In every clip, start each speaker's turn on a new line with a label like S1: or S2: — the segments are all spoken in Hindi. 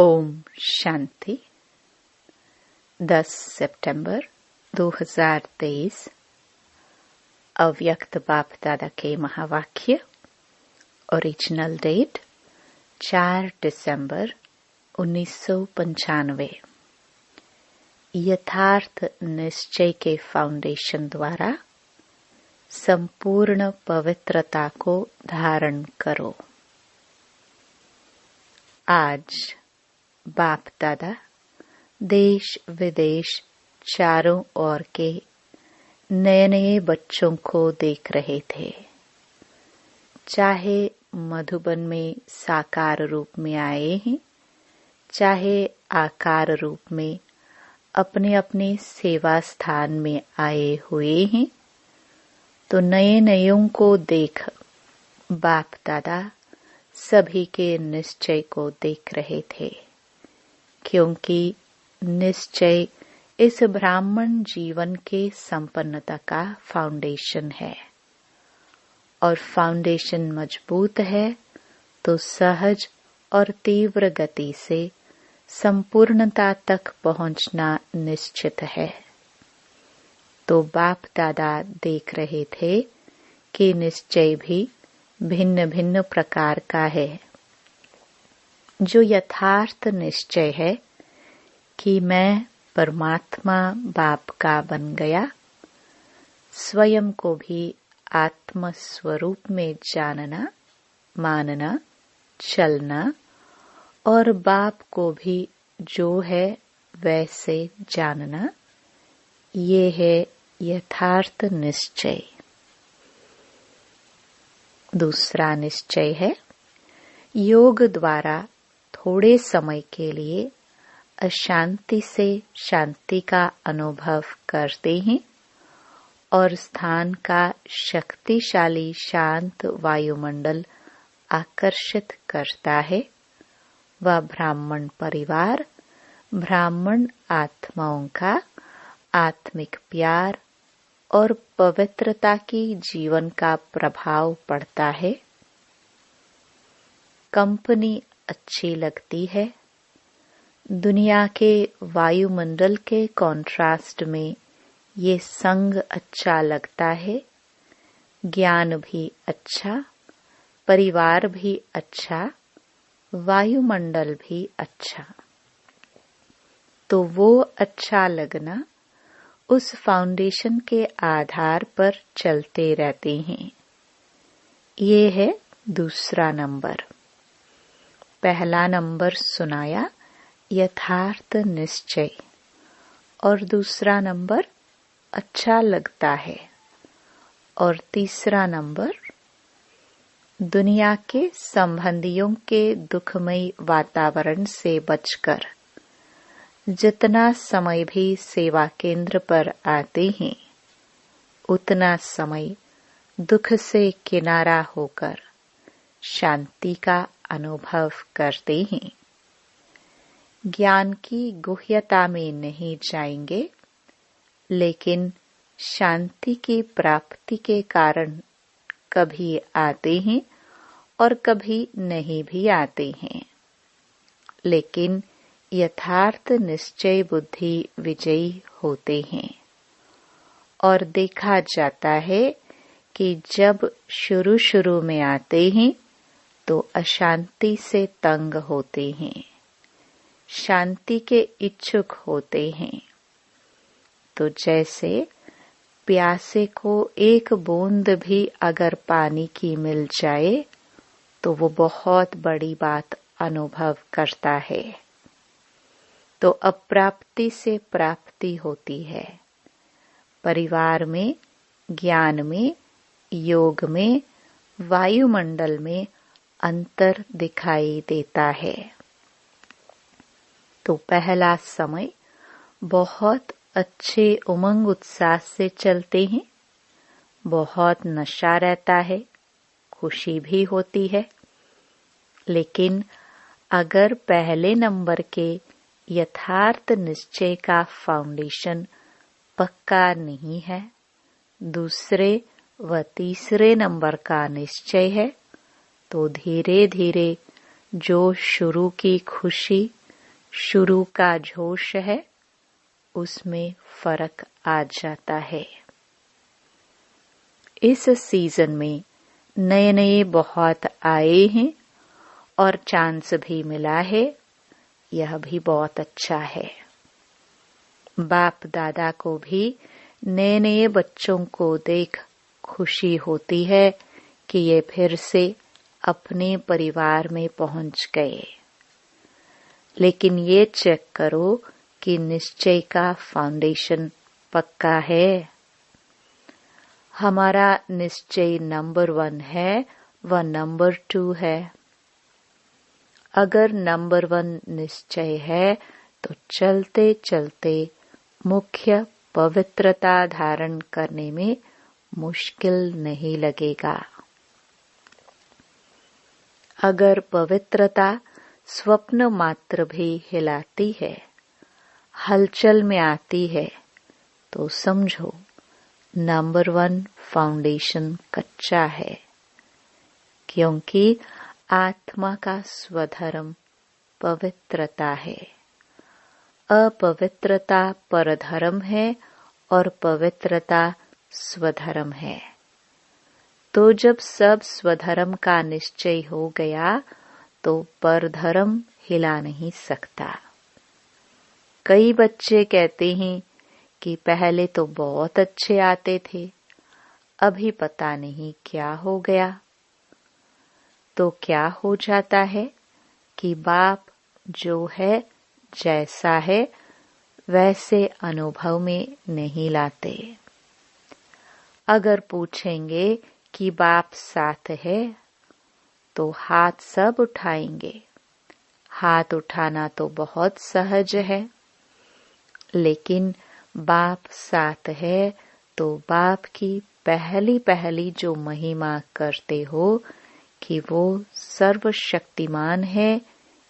S1: ओम शांति। 10 सितंबर 2023 अव्यक्त बाप दादा के महावाक्य। ओरिजिनल डेट 4 दिसंबर 1995। यथार्थ निश्चय के फाउंडेशन द्वारा संपूर्ण पवित्रता को धारण करो। आज बाप दादा देश विदेश चारों ओर के नए नए बच्चों को देख रहे थे। चाहे मधुबन में साकार रूप में आए हैं, चाहे आकार रूप में अपने अपने सेवा स्थान में आए हुए हैं, तो नए नयों को देख बाप दादा सभी के निश्चय को देख रहे थे, क्योंकि निश्चय इस ब्राह्मण जीवन के संपन्नता का फाउंडेशन है, और फाउंडेशन मजबूत है तो सहज और तीव्र गति से संपूर्णता तक पहुंचना निश्चित है। तो बाप दादा देख रहे थे कि निश्चय भी भिन्न भिन्न प्रकार का है। जो यथार्थ निश्चय है कि मैं परमात्मा बाप का बन गया, स्वयं को भी आत्म स्वरूप में जानना, मानना, चलना और बाप को भी जो है वैसे जानना, ये है यथार्थ निश्चय। दूसरा निश्चय है योग द्वारा थोड़े समय के लिए अशांति से शांति का अनुभव करते हैं और स्थान का शक्तिशाली शांत वायुमंडल आकर्षित करता है। वह ब्राह्मण परिवार ब्राह्मण आत्माओं का आत्मिक प्यार और पवित्रता की जीवन का प्रभाव पड़ता है। कंपनी अच्छी लगती है। दुनिया के वायुमंडल के कॉन्ट्रास्ट में ये संग अच्छा लगता है। ज्ञान भी अच्छा, परिवार भी अच्छा, वायुमंडल भी अच्छा। तो वो अच्छा लगना उस फाउंडेशन के आधार पर चलते रहते हैं। ये है दूसरा नंबर। पहला नंबर सुनाया यथार्थ निश्चय, और दूसरा नंबर अच्छा लगता है, और तीसरा नंबर दुनिया के संबंधियों के दुखमय वातावरण से बचकर जितना समय भी सेवा केंद्र पर आते हैं, उतना समय दुख से किनारा होकर शांति का अनुभव करते हैं। ज्ञान की गुह्यता में नहीं जाएंगे, लेकिन शांति की प्राप्ति के कारण कभी आते हैं और कभी नहीं भी आते हैं। लेकिन यथार्थ निश्चय बुद्धि विजयी होते हैं, और देखा जाता है कि जब शुरू शुरू में आते हैं तो अशांति से तंग होते हैं, शांति के इच्छुक होते हैं। तो जैसे प्यासे को एक बूंद भी अगर पानी की मिल जाए तो वो बहुत बड़ी बात अनुभव करता है। तो अप्राप्ति से प्राप्ति होती है। परिवार में, ज्ञान में, योग में, वायुमंडल में अंतर दिखाई देता है। तो पहला समय बहुत अच्छे उमंग उत्साह से चलते हैं, बहुत नशा रहता है, खुशी भी होती है। लेकिन अगर पहले नंबर के यथार्थ निश्चय का फाउंडेशन पक्का नहीं है, दूसरे व तीसरे नंबर का निश्चय है, तो धीरे धीरे जो शुरू की खुशी शुरू का जोश है उसमें फर्क आ जाता है। इस सीजन में नए नए बहुत आए हैं और चांस भी मिला है, यह भी बहुत अच्छा है। बाप दादा को भी नए नए बच्चों को देख खुशी होती है कि ये फिर से अपने परिवार में पहुंच गए। लेकिन ये चेक करो कि निश्चय का फाउंडेशन पक्का है। हमारा निश्चय नंबर 1 है व नंबर 2 है। अगर नंबर 1 निश्चय है तो चलते चलते मुख्य पवित्रता धारण करने में मुश्किल नहीं लगेगा। अगर पवित्रता स्वप्न मात्र भी हिलाती है, हलचल में आती है, तो समझो नंबर 1 फाउंडेशन कच्चा है, क्योंकि आत्मा का स्वधर्म पवित्रता है। अपवित्रता परधर्म है और पवित्रता स्वधर्म है। तो जब सब स्वधर्म का निश्चय हो गया तो परधर्म हिला नहीं सकता। कई बच्चे कहते हैं कि पहले तो बहुत अच्छे आते थे, अभी पता नहीं क्या हो गया। तो क्या हो जाता है कि बाप जो है जैसा है वैसे अनुभव में नहीं लाते। अगर पूछेंगे कि बाप साथ है तो हाथ सब उठाएंगे। हाथ उठाना तो बहुत सहज है, लेकिन बाप साथ है तो बाप की पहली पहली जो महिमा करते हो कि वो सर्वशक्तिमान है,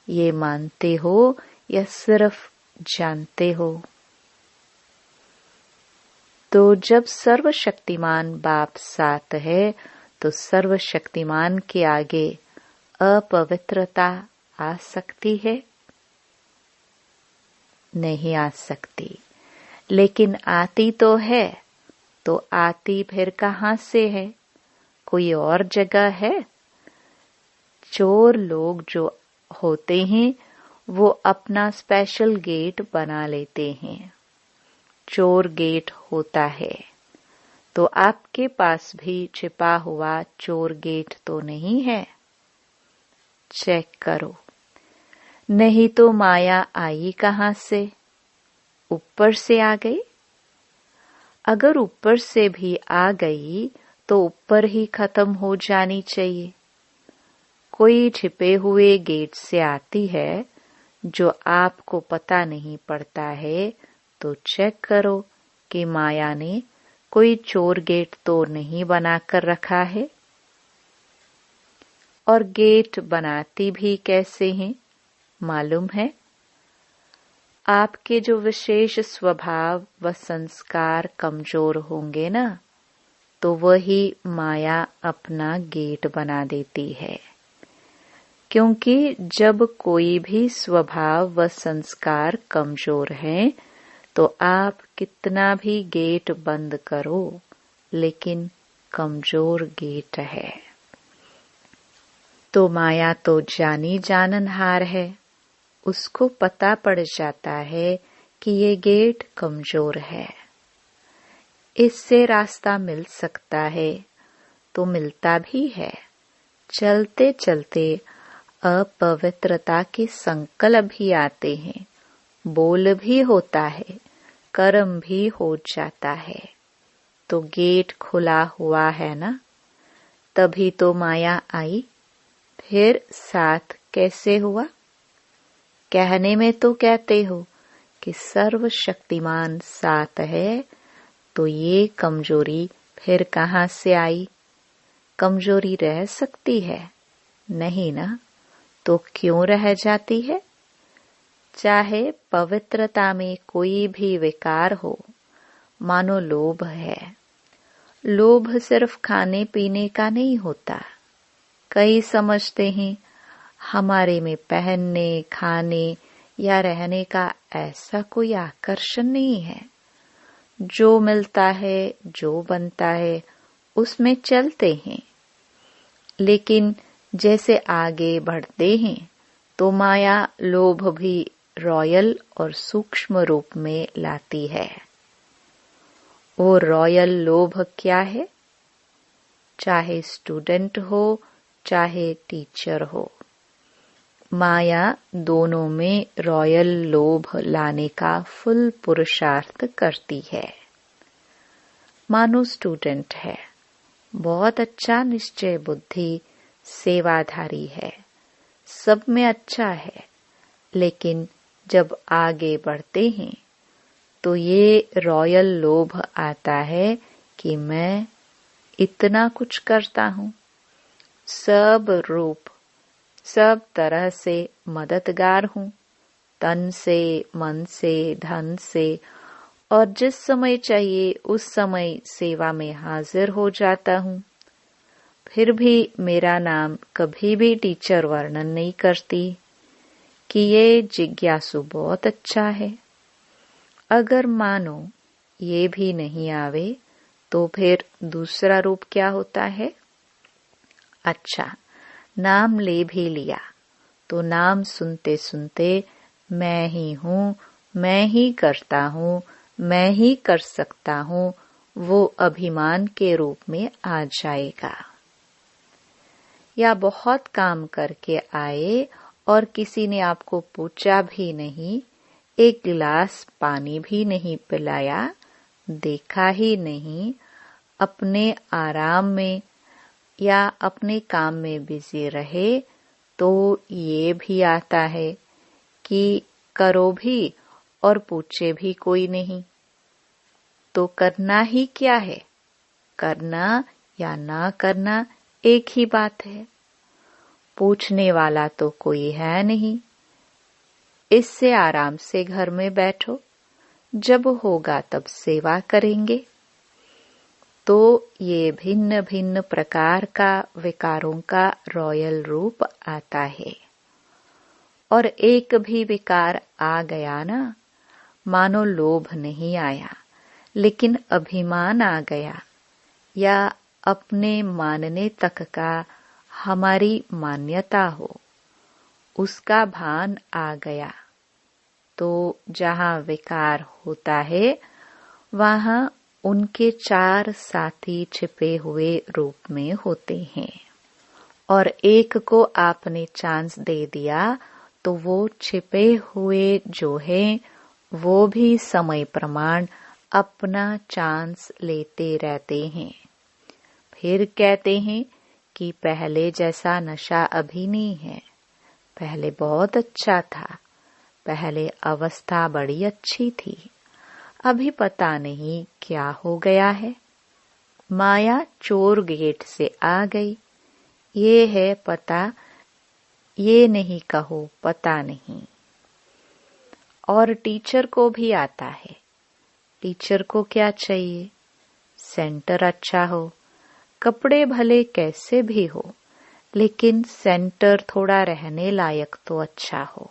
S1: ये मानते हो या सिर्फ जानते हो? तो जब सर्वशक्तिमान बाप साथ है तो सर्वशक्तिमान के आगे अपवित्रता आ सकती है? नहीं आ सकती। लेकिन आती तो है, तो आती फिर कहाँ से है? कोई और जगह है? चोर लोग जो होते हैं वो अपना स्पेशल गेट बना लेते हैं। चोर गेट होता है, तो आपके पास भी छिपा हुआ चोर गेट तो नहीं है? चेक करो। नहीं तो माया आई कहाँ से? ऊपर से आ गई? अगर ऊपर से भी आ गई तो ऊपर ही खत्म हो जानी चाहिए। कोई छिपे हुए गेट से आती है जो आपको पता नहीं पड़ता है, तो चेक करो कि माया ने कोई चोर गेट तो नहीं बनाकर रखा है। और गेट बनाती भी कैसे हैं मालूम है? आपके जो विशेष स्वभाव व संस्कार कमजोर होंगे ना, तो वही माया अपना गेट बना देती है। क्योंकि जब कोई भी स्वभाव व संस्कार कमजोर है तो आप कितना भी गेट बंद करो, लेकिन कमजोर गेट है। तो माया तो जानी जाननहार है, उसको पता पड़ जाता है कि ये गेट कमजोर है, इससे रास्ता मिल सकता है, तो मिलता भी है। चलते चलते अपवित्रता के संकल्प भी आते हैं, बोल भी होता है, कर्म भी हो जाता है। तो गेट खुला हुआ है ना, तभी तो माया आई। फिर साथ कैसे हुआ? कहने में तो कहते हो कि सर्वशक्तिमान साथ है, तो ये कमजोरी फिर कहाँ से आई? कमजोरी रह सकती है? नहीं ना, तो क्यों रह जाती है? चाहे पवित्रता में कोई भी विकार हो, मानो लोभ है। लोभ सिर्फ खाने पीने का नहीं होता। कई समझते हैं हमारे में पहनने, खाने या रहने का ऐसा कोई आकर्षण नहीं है। जो मिलता है, जो बनता है, उसमें चलते हैं। लेकिन जैसे आगे बढ़ते हैं तो माया लोभ भी रॉयल और सूक्ष्म रूप में लाती है। वो रॉयल लोभ क्या है? चाहे स्टूडेंट हो, चाहे टीचर हो, माया दोनों में रॉयल लोभ लाने का फुल पुरुषार्थ करती है। मानो स्टूडेंट है, बहुत अच्छा निश्चय बुद्धि, सेवाधारी है, सब में अच्छा है, लेकिन जब आगे बढ़ते हैं तो ये रॉयल लोभ आता है कि मैं इतना कुछ करता हूँ, सब रूप, सब तरह से मददगार हूँ, तन से, मन से, धन से, और जिस समय चाहिए उस समय सेवा में हाजिर हो जाता हूँ। फिर भी मेरा नाम कभी भी टीचर वर्णन नहीं करती कि ये जिज्ञासु बहुत अच्छा है। अगर मानो ये भी नहीं आवे तो फिर दूसरा रूप क्या होता है? अच्छा, नाम ले भी लिया तो नाम सुनते सुनते मैं ही हूँ, मैं ही करता हूँ, मैं ही कर सकता हूँ, वो अभिमान के रूप में आ जाएगा। या बहुत काम करके आए और किसी ने आपको पूछा भी नहीं, एक गिलास पानी भी नहीं पिलाया, देखा ही नहीं, अपने आराम में या अपने काम में बिजी रहे, तो ये भी आता है कि करो भी और पूछे भी कोई नहीं। तो करना ही क्या है? करना या ना करना एक ही बात है। पूछने वाला तो कोई है नहीं। इससे आराम से घर में बैठो, जब होगा तब सेवा करेंगे। तो ये भिन्न भिन्न प्रकार का विकारों का रॉयल रूप आता है। और एक भी विकार आ गया ना, मानो लोभ नहीं आया, लेकिन अभिमान आ गया, या अपने मानने तक का हमारी मान्यता हो, उसका भान आ गया, तो जहाँ विकार होता है वहाँ उनके 4 साथी छिपे हुए रूप में होते हैं। और एक को आपने चांस दे दिया तो वो छिपे हुए जो है वो भी समय प्रमाण अपना चांस लेते रहते हैं। फिर कहते हैं कि पहले जैसा नशा अभी नहीं है, पहले बहुत अच्छा था, पहले अवस्था बड़ी अच्छी थी, अभी पता नहीं क्या हो गया है। माया चोर गेट से आ गई, ये है पता, ये नहीं कहो पता नहीं। और टीचर को भी आता है। टीचर को क्या चाहिए? सेंटर अच्छा हो, कपड़े भले कैसे भी हो, लेकिन सेंटर थोड़ा रहने लायक तो अच्छा हो,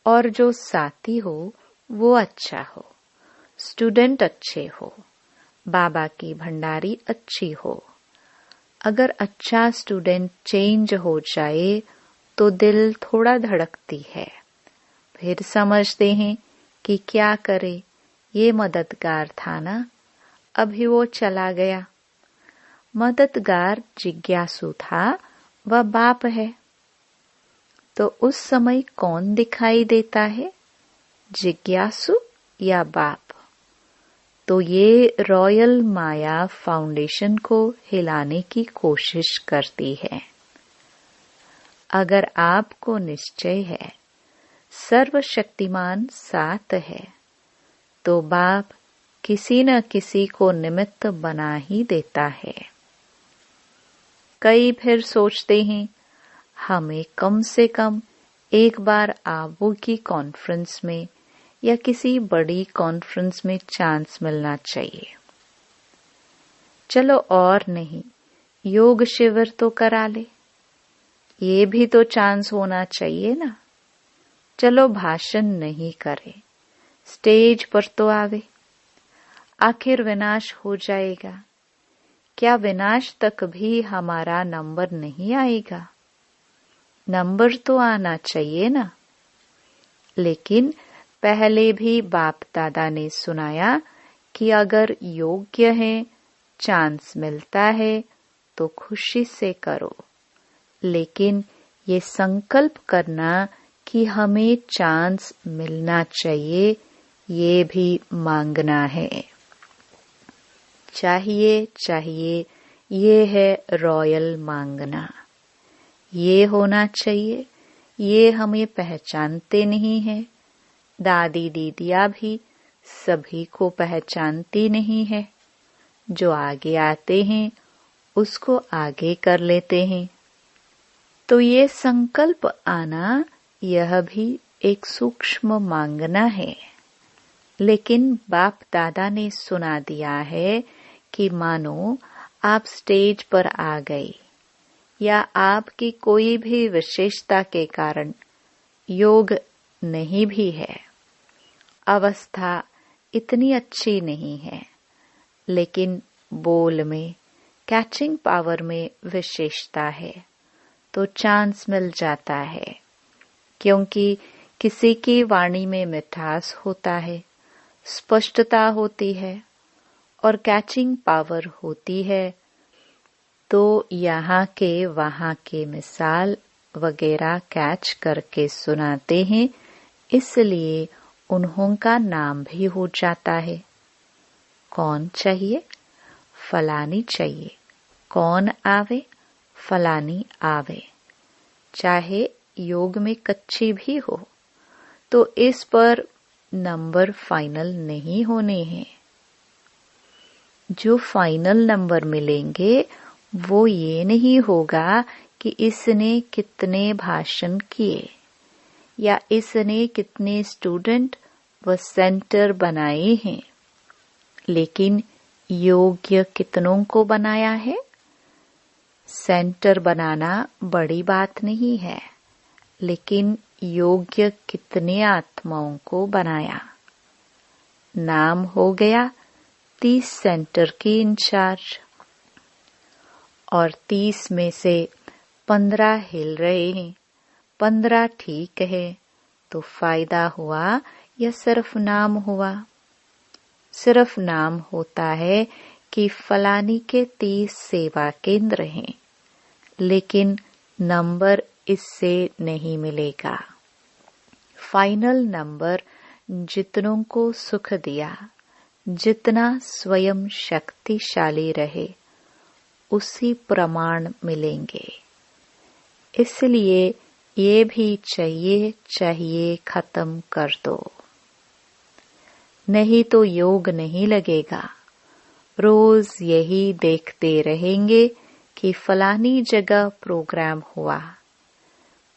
S1: और जो साथी हो वो अच्छा हो, स्टूडेंट अच्छे हो, बाबा की भंडारी अच्छी हो। अगर अच्छा स्टूडेंट चेंज हो जाए तो दिल थोड़ा धड़कती है। फिर समझते हैं कि क्या करे, ये मददगार था ना, अभी वो चला गया। मददगार जिज्ञासु था, वह बाप है। तो उस समय कौन दिखाई देता है, जिज्ञासु या बाप? तो ये रॉयल माया फाउंडेशन को हिलाने की कोशिश करती है। अगर आपको निश्चय है सर्वशक्तिमान साथ है, तो बाप किसी न किसी को निमित्त बना ही देता है। कई फिर सोचते हैं हमें कम से कम एक बार आबू की कॉन्फ्रेंस में या किसी बड़ी कॉन्फ्रेंस में चांस मिलना चाहिए। चलो और नहीं, योग शिविर तो करा ले, ये भी तो चांस होना चाहिए ना। चलो भाषण नहीं करे, स्टेज पर तो आवे। आखिर विनाश हो जाएगा, क्या विनाश तक भी हमारा नंबर नहीं आएगा? नंबर तो आना चाहिए ना। लेकिन पहले भी बाप दादा ने सुनाया कि अगर योग्य है, चांस मिलता है तो खुशी से करो, लेकिन ये संकल्प करना कि हमें चांस मिलना चाहिए, ये भी मांगना है। चाहिए ये है रॉयल मांगना। ये होना चाहिए, ये हमें पहचानते नहीं है। दादी दीदियां भी सभी को पहचानती नहीं है। जो आगे आते हैं उसको आगे कर लेते हैं। तो ये संकल्प आना, यह भी एक सूक्ष्म मांगना है। लेकिन बाप दादा ने सुना दिया है कि मानो आप स्टेज पर आ गए या आपकी कोई भी विशेषता के कारण योग नहीं भी है, अवस्था इतनी अच्छी नहीं है, लेकिन बोल में, कैचिंग पावर में विशेषता है, तो चांस मिल जाता है। क्योंकि किसी की वाणी में मिठास होता है, स्पष्टता होती है और कैचिंग पावर होती है, तो यहाँ के वहाँ के मिसाल वगैरह कैच करके सुनाते हैं, इसलिए उन्हों का नाम भी हो जाता है। कौन चाहिए? फलानी चाहिए। कौन आवे? फलानी आवे। चाहे योग में कच्ची भी हो, तो इस पर नंबर फाइनल नहीं होने हैं। जो फाइनल नंबर मिलेंगे वो ये नहीं होगा कि इसने कितने भाषण किए या इसने कितने स्टूडेंट व सेंटर बनाए हैं, लेकिन योग्य कितनों को बनाया है। सेंटर बनाना बड़ी बात नहीं है, लेकिन योग्य कितने आत्माओं को बनाया। नाम हो गया 30 सेंटर की इंचार्ज, और 30 में से 15 हिल रहे हैं, 15 ठीक है, तो फायदा हुआ या सिर्फ नाम हुआ? सिर्फ नाम होता है कि फलानी के 30 सेवा केंद्र हैं, लेकिन नंबर इससे नहीं मिलेगा। फाइनल नंबर जितनों को सुख दिया, जितना स्वयं शक्तिशाली रहे, उसी प्रमाण मिलेंगे। इसलिए ये भी चाहिए खत्म कर दो, नहीं तो योग नहीं लगेगा। रोज यही देखते रहेंगे कि फलानी जगह प्रोग्राम हुआ,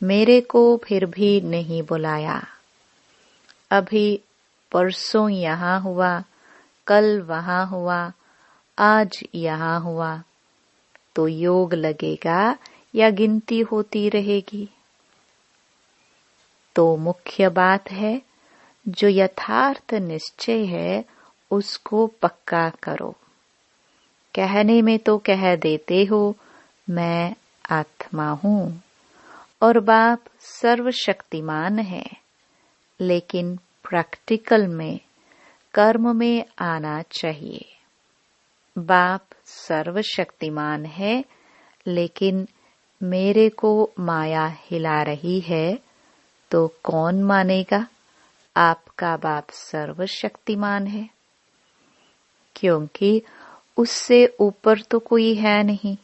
S1: मेरे को फिर भी नहीं बुलाया। अभी परसों यहाँ हुआ, कल वहाँ हुआ, आज यहाँ हुआ, तो योग लगेगा या गिनती होती रहेगी? तो मुख्य बात है, जो यथार्थ निश्चय है उसको पक्का करो। कहने में तो कह देते हो मैं आत्मा हूँ और बाप सर्वशक्तिमान है, लेकिन प्रैक्टिकल में, कर्म में आना चाहिए। बाप सर्वशक्तिमान है, लेकिन मेरे को माया हिला रही है, तो कौन मानेगा आपका बाप सर्वशक्तिमान है? क्योंकि उससे ऊपर तो कोई है नहीं।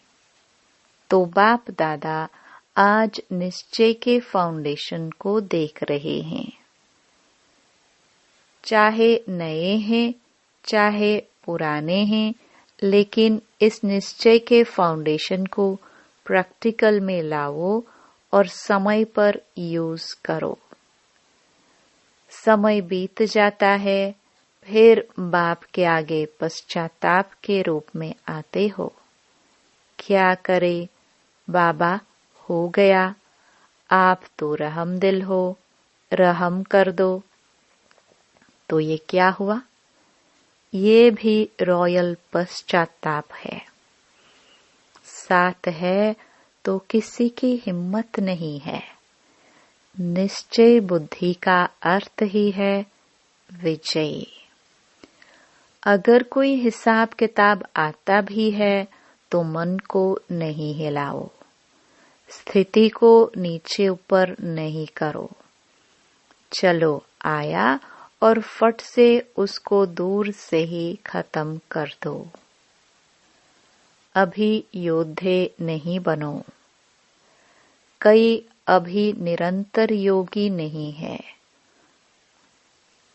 S1: तो बाप दादा आज निश्चय के फाउंडेशन को देख रहे हैं। चाहे नए हैं, चाहे पुराने हैं, लेकिन इस निश्चय के फाउंडेशन को प्रैक्टिकल में लाओ और समय पर यूज करो। समय बीत जाता है, फिर बाप के आगे पश्चाताप के रूप में आते हो। क्या करे बाबा, हो गया, आप तो रहमदिल हो, रहम कर दो। तो ये क्या हुआ? ये भी रॉयल पश्चाताप है। साथ है तो किसी की हिम्मत नहीं है। निश्चय बुद्धि का अर्थ ही है विजयी। अगर कोई हिसाब किताब आता भी है तो मन को नहीं हिलाओ, स्थिति को नीचे ऊपर नहीं करो। चलो आया और फट से उसको दूर से ही खत्म कर दो। अभी योद्धे नहीं बनो। कई अभी निरंतर योगी नहीं है।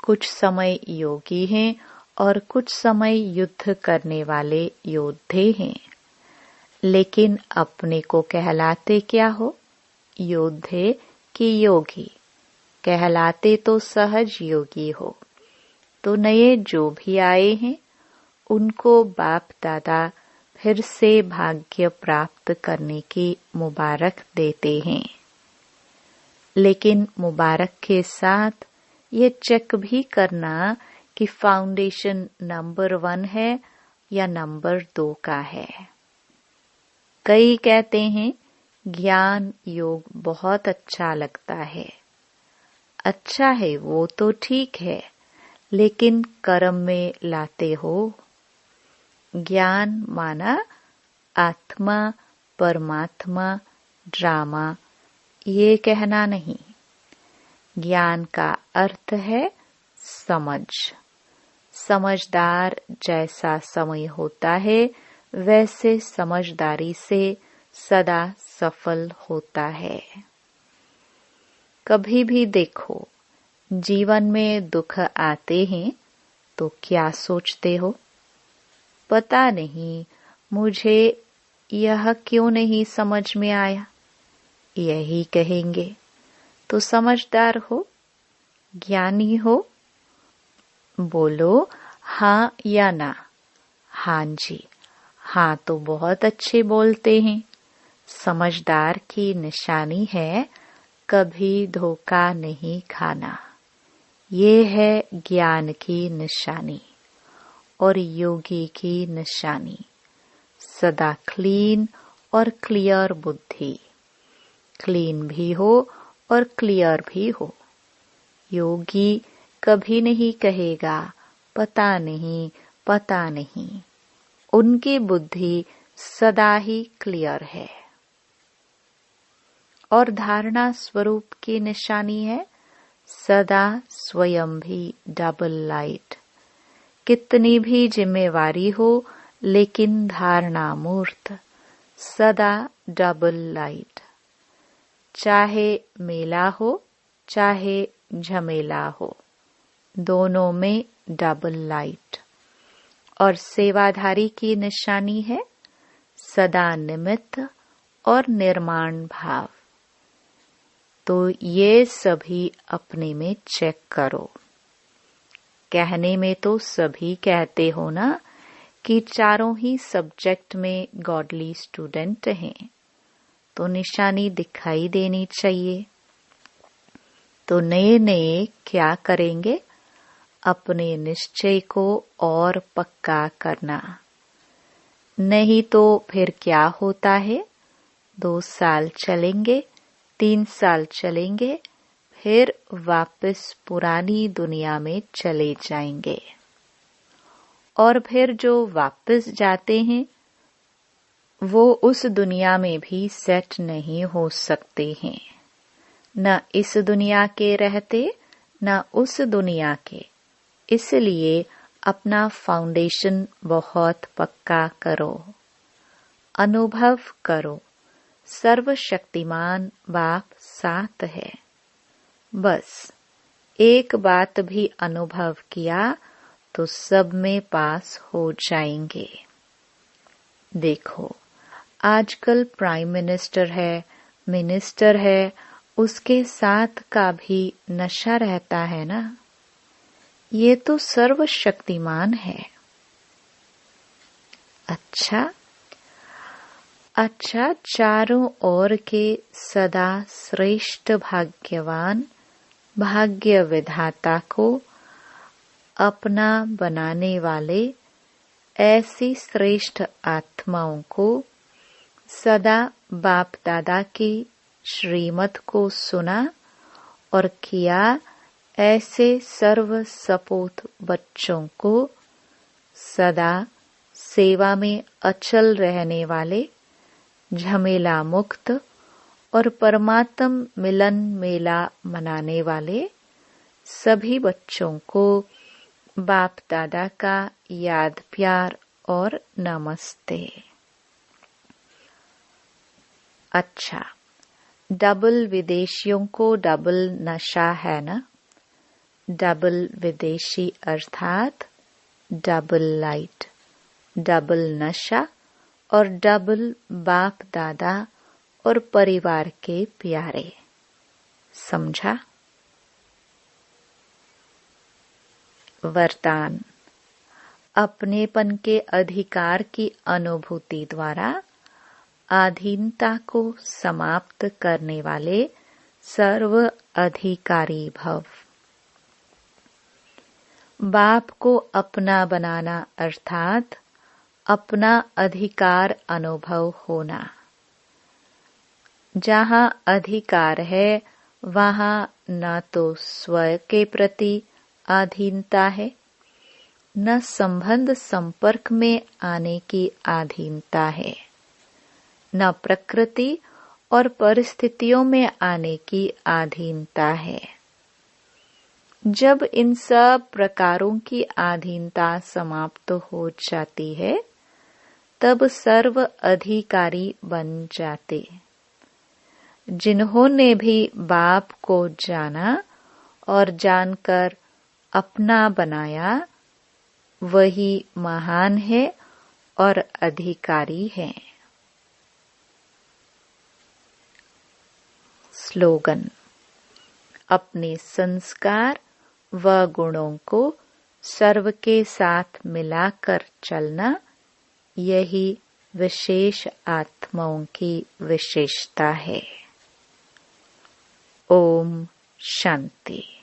S1: कुछ समय योगी हैं और कुछ समय युद्ध करने वाले योद्धे हैं। लेकिन अपने को कहलाते क्या हो? योद्धे कि योगी? कहलाते तो सहज योगी हो। तो नए जो भी आए हैं उनको बाप दादा फिर से भाग्य प्राप्त करने की मुबारक देते हैं। लेकिन मुबारक के साथ ये चेक भी करना कि फाउंडेशन नंबर 1 है या नंबर 2 का है। कई कहते हैं ज्ञान योग बहुत अच्छा लगता है। अच्छा है वो तो ठीक है, लेकिन कर्म में लाते हो। ज्ञान माना आत्मा परमात्मा ड्रामा ये कहना नहीं। ज्ञान का अर्थ है समझ। समझदार जैसा समय होता है वैसे समझदारी से सदा सफल होता है। कभी भी देखो जीवन में दुख आते हैं तो क्या सोचते हो? पता नहीं मुझे यह क्यों नहीं समझ में आया, यही कहेंगे। तो समझदार हो, ज्ञानी हो? बोलो हाँ या ना। हाँ जी, हाँ तो बहुत अच्छे बोलते हैं। समझदार की निशानी है कभी धोखा नहीं खाना। ये है ज्ञान की निशानी और योगी की निशानी। सदा क्लीन और क्लियर बुद्धि। क्लीन भी हो और क्लियर भी हो। योगी कभी नहीं कहेगा पता नहीं पता नहीं। उनकी बुद्धि सदा ही क्लियर है। और धारणा स्वरूप की निशानी है सदा स्वयं भी डबल लाइट। कितनी भी जिम्मेवारी हो लेकिन धारणा मूर्त, सदा डबल लाइट। चाहे मेला हो चाहे झमेला हो, दोनों में डबल लाइट। और सेवाधारी की निशानी है सदा निमित्त और निर्माण भाव। तो ये सभी अपने में चेक करो। कहने में तो सभी कहते हो ना कि चारों ही सब्जेक्ट में गॉडली स्टूडेंट हैं, तो निशानी दिखाई देनी चाहिए। तो नए नए क्या करेंगे? अपने निश्चय को और पक्का करना। नहीं तो फिर क्या होता है? 2 साल चलेंगे, 3 साल चलेंगे, फिर वापस पुरानी दुनिया में चले जाएंगे। और फिर जो वापस जाते हैं वो उस दुनिया में भी सेट नहीं हो सकते हैं। न इस दुनिया के रहते न उस दुनिया के। इसलिए अपना फाउंडेशन बहुत पक्का करो। अनुभव करो सर्वशक्तिमान बाप साथ है। बस एक बात भी अनुभव किया तो सब में पास हो जाएंगे। देखो आजकल प्राइम मिनिस्टर है, मिनिस्टर है, उसके साथ का भी नशा रहता है ना। ये तो सर्वशक्तिमान है। अच्छा चारों ओर के सदा श्रेष्ठ भाग्यवान भाग्य विधाता को अपना बनाने वाले ऐसी श्रेष्ठ आत्माओं को सदा बाप दादा की श्रीमत को सुना और किया। ऐसे सर्व सपूत बच्चों को सदा सेवा में अचल रहने वाले, झमेला मुक्त और परमात्म मिलन मेला मनाने वाले सभी बच्चों को बाप दादा का याद प्यार और नमस्ते। अच्छा, डबल विदेशियों को डबल नशा है ना। डबल विदेशी अर्थात डबल लाइट, डबल नशा और डबल बाप दादा और परिवार के प्यारे। समझा? वरदान। अपनेपन के अधिकार की अनुभूति द्वारा अधीनता को समाप्त करने वाले सर्व अधिकारी भव। बाप को अपना बनाना अर्थात अपना अधिकार अनुभव होना। जहाँ अधिकार है वहाँ न तो स्वयं के प्रति अधीनता है, न संबंध संपर्क में आने की अधीनता है, न प्रकृति और परिस्थितियों में आने की अधीनता है। जब इन सब प्रकारों की अधीनता समाप्त हो जाती है तब सर्व अधिकारी बन जाते। जिन्होंने भी बाप को जाना और जानकर अपना बनाया वही महान है और अधिकारी है। स्लोगन। अपने संस्कार व गुणों को सर्व के साथ मिलाकर चलना, यही विशेष आत्माओं की विशेषता है। ओम शांति।